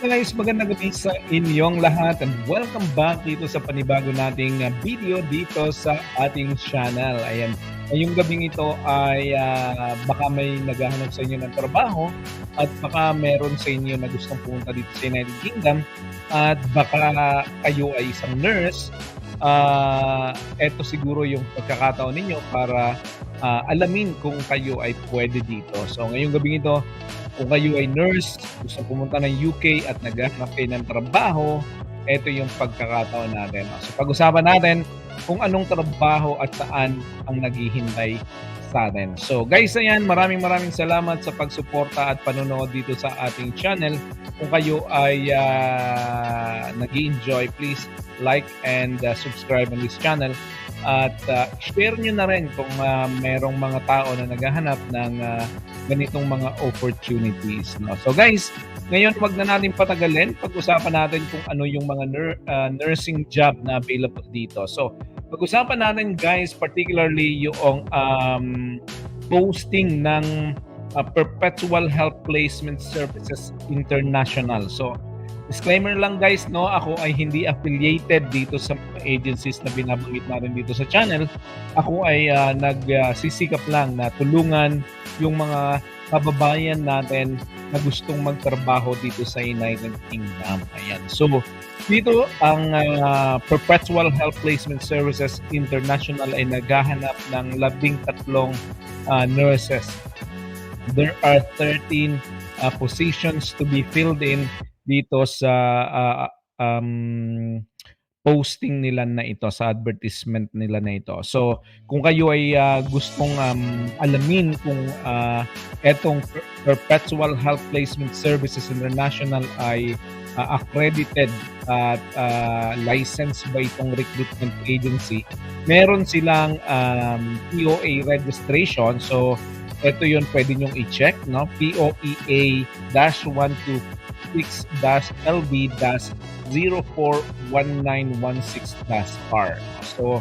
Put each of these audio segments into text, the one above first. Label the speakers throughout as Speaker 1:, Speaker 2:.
Speaker 1: Guys, magandang gabi sa inyong lahat and welcome back dito sa panibago nating video dito sa ating channel. Ayan, ngayong gabing ito ay baka may naghahanap sa inyo ng trabaho at baka meron sa inyo na gustong pumunta dito sa United Kingdom at baka kayo ay isang nurse. Ito siguro yung pagkakataon ninyo para alamin kung kayo ay pwede dito. So ngayong gabing ito, kung kayo ay nurse, gusto pumunta ng UK at naghahanap kayo ng trabaho, ito yung pagkakataon natin. So pag-usapan natin kung anong trabaho at saan ang naghihintay sa atin. So guys, ayan, maraming salamat sa pagsuporta at panonood dito sa ating channel. Kung kayo ay nag-i-enjoy, please like and subscribe on this channel. At share nyo na rin kung merong mga tao na naghahanap ng ganitong mga opportunities. No? So guys, ngayon wag na natin patagalin. Pag-usapan natin kung ano yung mga nursing job na available dito. So pag-usapan natin guys, particularly yung posting ng Perpetual Health Placement Services International. So disclaimer lang guys, no, ako ay hindi affiliated dito sa agencies na binabanggit natin dito sa channel. Ako ay nagsisikap lang na tulungan yung mga kababayan natin na gustong magtrabaho dito sa United Kingdom. Ayan. So, dito ang Perpetual Health Placement Services International ay naghahanap ng 13 nurses. There are 13 positions to be filled in dito sa posting nila na ito, sa advertisement nila na ito. So, kung kayo ay gustong alamin kung etong Perpetual Health Placement Services International ay accredited at licensed by itong recruitment agency, meron silang POA registration. So, ito yun, pwede nyong i-check, no? POEA-126-LB-041916-R. So,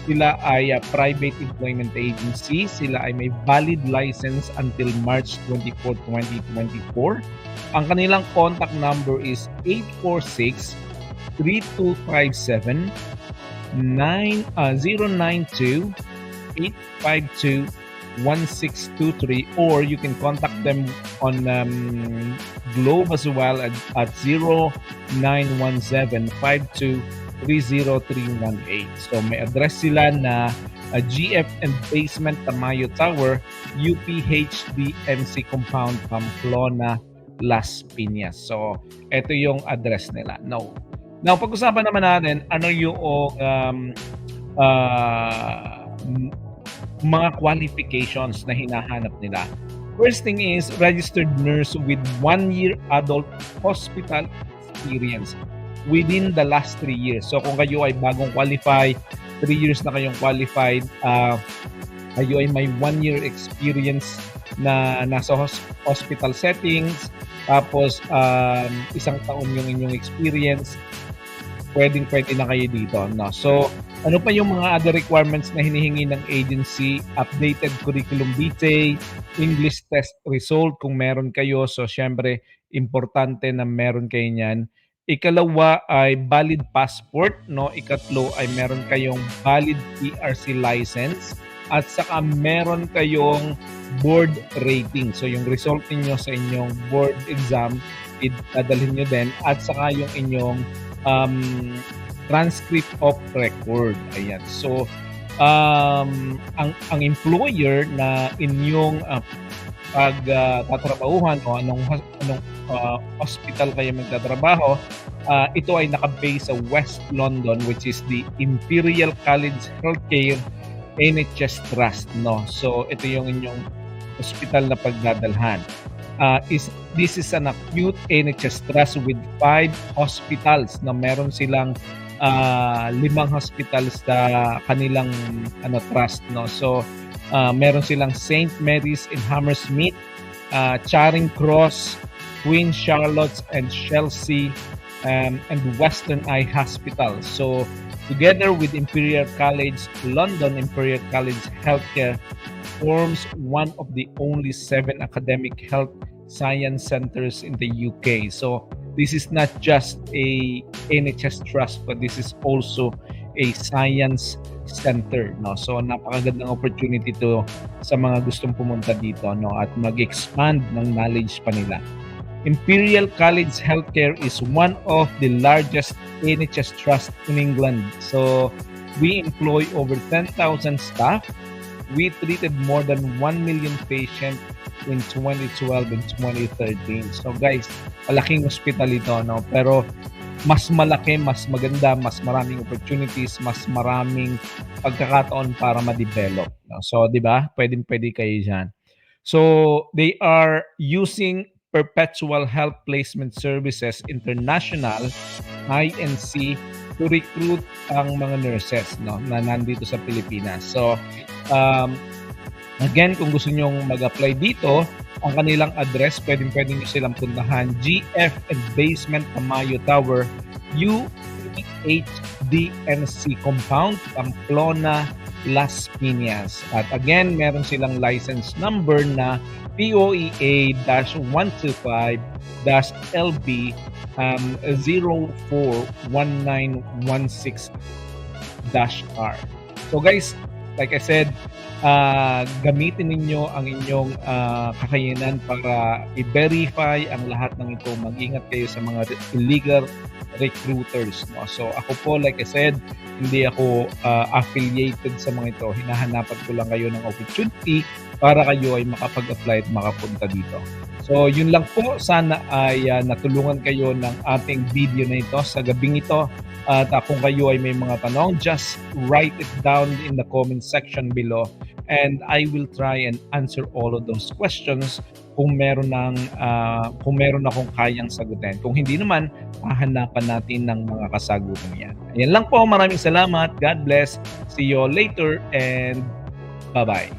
Speaker 1: sila ay private employment agency. Sila ay may valid license until March 24, 2024. Ang kanilang contact number is 846-3257 092-852 1623, or you can contact them on Globe as well at 0917-5230-318. So may address sila na GF and Basement Tamayo Tower, UPHDMC Compound, Pamplona, Las Piñas. So ito yung address nila. Now pag-usapan naman natin ano yung mga qualifications na hinahanap nila. First thing is registered nurse with 1 year adult hospital experience within the last 3 years. So kung kayo ay bagong qualify, 3 years na kayong qualified, kayo ay may 1 year experience na nasa hospital settings, tapos 1 taon yung inyong experience, pwede na kayo dito. No? So, ano pa yung mga other requirements na hinihingi ng agency? Updated curriculum vitae, English test result kung meron kayo. So, syempre, importante na meron kayo niyan. Ikalawa ay valid passport. No? Ikatlo ay meron kayong valid PRC license. At saka meron kayong board rating. So, yung result niyo sa inyong board exam, dadalhin nyo din. At saka yung inyong transcript of record. Ayan. So, ang employer na inyong pagtatrabahuhan o anong hospital kayo magtatrabaho, ito ay naka-base sa West London, which is the Imperial College Healthcare NHS Trust. No? So, ito yung inyong hospital na pagdadalhan. This is an acute NHS trust with 5 hospitals na meron silang 5 hospitals sa kanilang trust, no. So meron silang St. Mary's in Hammersmith, Charing Cross, Queen Charlotte's and Chelsea, and Western Eye Hospital. So together with Imperial College London, Imperial College Healthcare forms one of the only 7 academic health science centers in the UK. So this is not just a NHS trust, but this is also a science center, no? So napakagandang opportunity to sa mga gustong pumunta dito, no, at mag-expand ng knowledge pa nila. Imperial College Healthcare is one of the largest NHS trusts in England. So we employ over 10,000 staff. We treated more than 1 million patients in 2012 and 2013. So guys, malaking hospital ito, no? Pero mas malaki, mas maganda, mas maraming opportunities, mas maraming pagkakataon para ma-develop, no? So, 'di ba? Pwedeng-pwede kayo diyan. So, they are using Perpetual Health Placement Services International, INC, to recruit ang mga nurses, no, na nandito sa Pilipinas. So, um, again, kung gusto nyong mag-apply dito, ang kanilang address, pwedeng-pwede nyo silang puntahan, GF and Basement Tamayo Tower, UHDNC Compound, Pamplona, Las Piñas. At again, meron silang license number na POEA-125-LB 041916-R. So guys, like I said, gamitin ninyo ang inyong kakayanan para i-verify ang lahat ng ito. Mag-ingat kayo sa mga illegal recruiters, no? So ako po, like I said, hindi ako affiliated sa mga ito. Hinahanapan ko lang kayo ng opportunity para kayo ay makapag-apply at makapunta dito. So yun lang po, sana ay natulungan kayo ng ating video na ito sa gabing ito. At kung kayo ay may mga tanong, just write it down in the comment section below and I will try and answer all of those questions kung meron akong kayang sagutin. Kung hindi naman, hahanapan natin ng mga kasagutan yan. Ayan lang po, maraming salamat. God bless. See you all later and bye-bye.